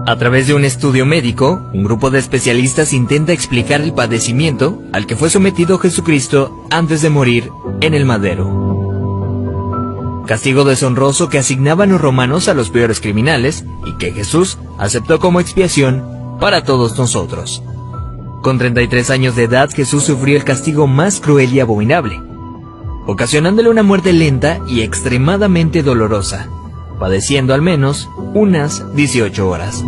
A través de un estudio médico, un grupo de especialistas intenta explicar el padecimiento al que fue sometido Jesucristo antes de morir en el madero. Castigo deshonroso que asignaban los romanos a los peores criminales y que Jesús aceptó como expiación para todos nosotros. Con 33 años de edad, Jesús sufrió el castigo más cruel y abominable, ocasionándole una muerte lenta y extremadamente dolorosa, padeciendo al menos unas 18 horas.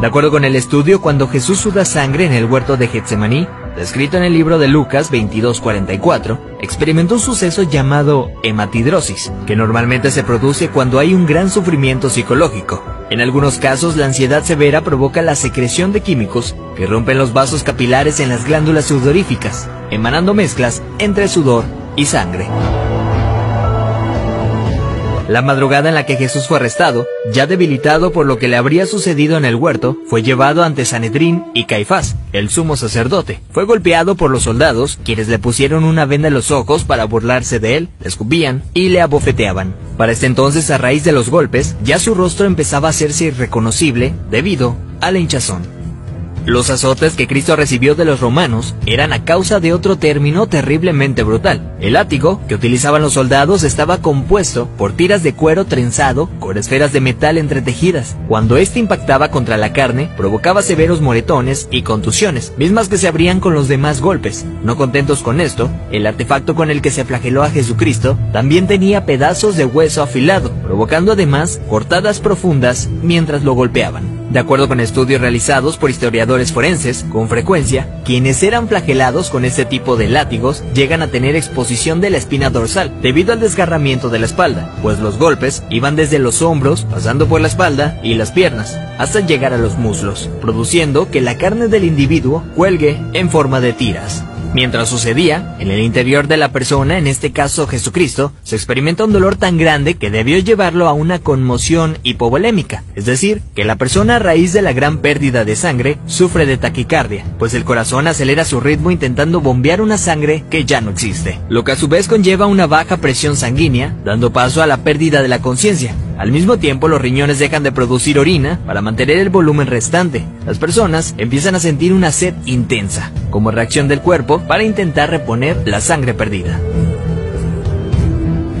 De acuerdo con el estudio, cuando Jesús suda sangre en el huerto de Getsemaní, descrito en el libro de Lucas 22:44, experimentó un suceso llamado hematidrosis, que normalmente se produce cuando hay un gran sufrimiento psicológico. En algunos casos, la ansiedad severa provoca la secreción de químicos que rompen los vasos capilares en las glándulas sudoríficas, emanando mezclas entre sudor y sangre. La madrugada en la que Jesús fue arrestado, ya debilitado por lo que le habría sucedido en el huerto, fue llevado ante Sanedrín y Caifás, el sumo sacerdote. Fue golpeado por los soldados, quienes le pusieron una venda en los ojos para burlarse de él, le escupían y le abofeteaban. Para este entonces, a raíz de los golpes, ya su rostro empezaba a hacerse irreconocible debido a la hinchazón. Los azotes que Cristo recibió de los romanos eran a causa de otro término terriblemente brutal. El látigo que utilizaban los soldados estaba compuesto por tiras de cuero trenzado con esferas de metal entretejidas. Cuando éste impactaba contra la carne, provocaba severos moretones y contusiones, mismas que se abrían con los demás golpes. No contentos con esto, el artefacto con el que se flageló a Jesucristo también tenía pedazos de hueso afilado, provocando además cortadas profundas mientras lo golpeaban. De acuerdo con estudios realizados por historiadores forenses, con frecuencia, quienes eran flagelados con este tipo de látigos llegan a tener exposición de la espina dorsal debido al desgarramiento de la espalda, pues los golpes iban desde los hombros, pasando por la espalda y las piernas, hasta llegar a los muslos, produciendo que la carne del individuo cuelgue en forma de tiras. Mientras sucedía, en el interior de la persona, en este caso Jesucristo, se experimenta un dolor tan grande que debió llevarlo a una conmoción hipovolémica, es decir, que la persona a raíz de la gran pérdida de sangre sufre de taquicardia, pues el corazón acelera su ritmo intentando bombear una sangre que ya no existe, lo que a su vez conlleva una baja presión sanguínea, dando paso a la pérdida de la conciencia. Al mismo tiempo, los riñones dejan de producir orina para mantener el volumen restante. Las personas empiezan a sentir una sed intensa, como reacción del cuerpo para intentar reponer la sangre perdida.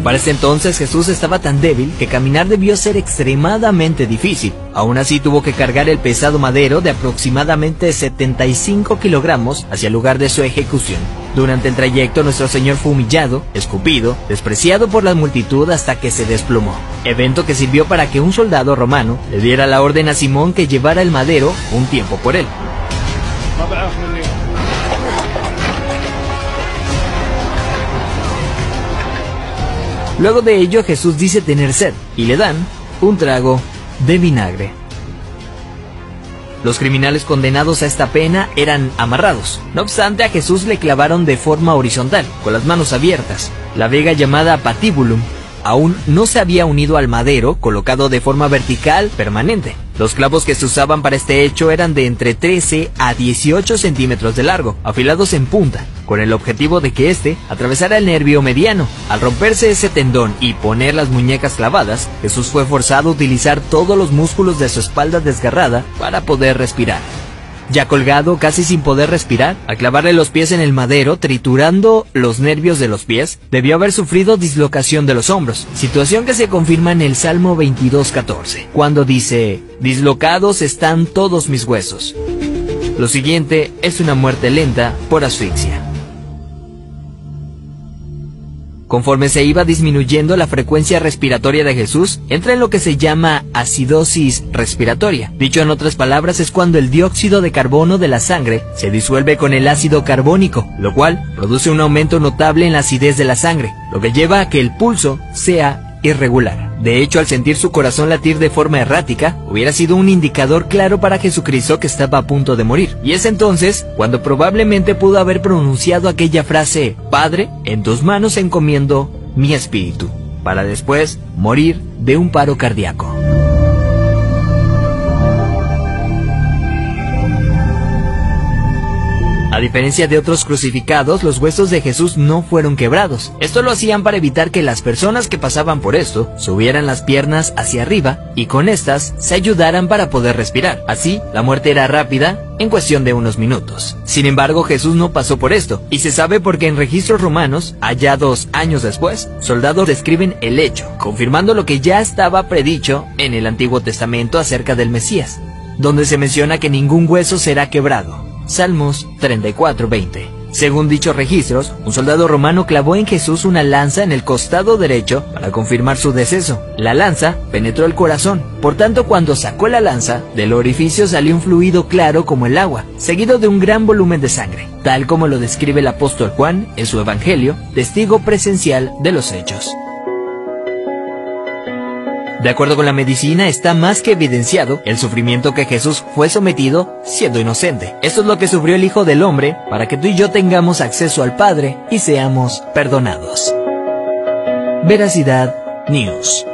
Para este entonces, Jesús estaba tan débil que caminar debió ser extremadamente difícil. Aún así, tuvo que cargar el pesado madero de aproximadamente 75 kilogramos hacia el lugar de su ejecución. Durante el trayecto, nuestro Señor fue humillado, escupido, despreciado por la multitud hasta que se desplomó. Evento que sirvió para que un soldado romano le diera la orden a Simón que llevara el madero un tiempo por él. Luego de ello, Jesús dice tener sed y le dan un trago de vinagre. Los criminales condenados a esta pena eran amarrados. No obstante, a Jesús le clavaron de forma horizontal, con las manos abiertas. La vega llamada patíbulum aún no se había unido al madero, colocado de forma vertical permanente. Los clavos que se usaban para este hecho eran de entre 13 a 18 centímetros de largo, afilados en punta, con el objetivo de que éste atravesara el nervio mediano. Al romperse ese tendón y poner las muñecas clavadas, Jesús fue forzado a utilizar todos los músculos de su espalda desgarrada para poder respirar. Ya colgado, casi sin poder respirar, al clavarle los pies en el madero, triturando los nervios de los pies, debió haber sufrido dislocación de los hombros, situación que se confirma en el Salmo 22:14, cuando dice: «Dislocados están todos mis huesos». Lo siguiente es una muerte lenta por asfixia. Conforme se iba disminuyendo la frecuencia respiratoria de Jesús, entra en lo que se llama acidosis respiratoria. Dicho en otras palabras, es cuando el dióxido de carbono de la sangre se disuelve con el ácido carbónico, lo cual produce un aumento notable en la acidez de la sangre, lo que lleva a que el pulso sea irregular. De hecho, al sentir su corazón latir de forma errática, hubiera sido un indicador claro para Jesucristo que estaba a punto de morir. Y es entonces cuando probablemente pudo haber pronunciado aquella frase: «Padre, en tus manos encomiendo mi espíritu», para después morir de un paro cardíaco. A diferencia de otros crucificados, los huesos de Jesús no fueron quebrados. Esto lo hacían para evitar que las personas que pasaban por esto subieran las piernas hacia arriba y con estas se ayudaran para poder respirar. Así, la muerte era rápida en cuestión de unos minutos. Sin embargo, Jesús no pasó por esto, y se sabe porque en registros romanos, allá 2 años después, soldados describen el hecho, confirmando lo que ya estaba predicho en el Antiguo Testamento acerca del Mesías, donde se menciona que ningún hueso será quebrado. Salmos 34:20. Según dichos registros, un soldado romano clavó en Jesús una lanza en el costado derecho para confirmar su deceso. La lanza penetró el corazón, por tanto cuando sacó la lanza, del orificio salió un fluido claro como el agua, seguido de un gran volumen de sangre, tal como lo describe el apóstol Juan en su Evangelio, testigo presencial de los hechos. De acuerdo con la medicina, está más que evidenciado el sufrimiento que Jesús fue sometido siendo inocente. Esto es lo que sufrió el Hijo del Hombre para que tú y yo tengamos acceso al Padre y seamos perdonados. Veracidad News.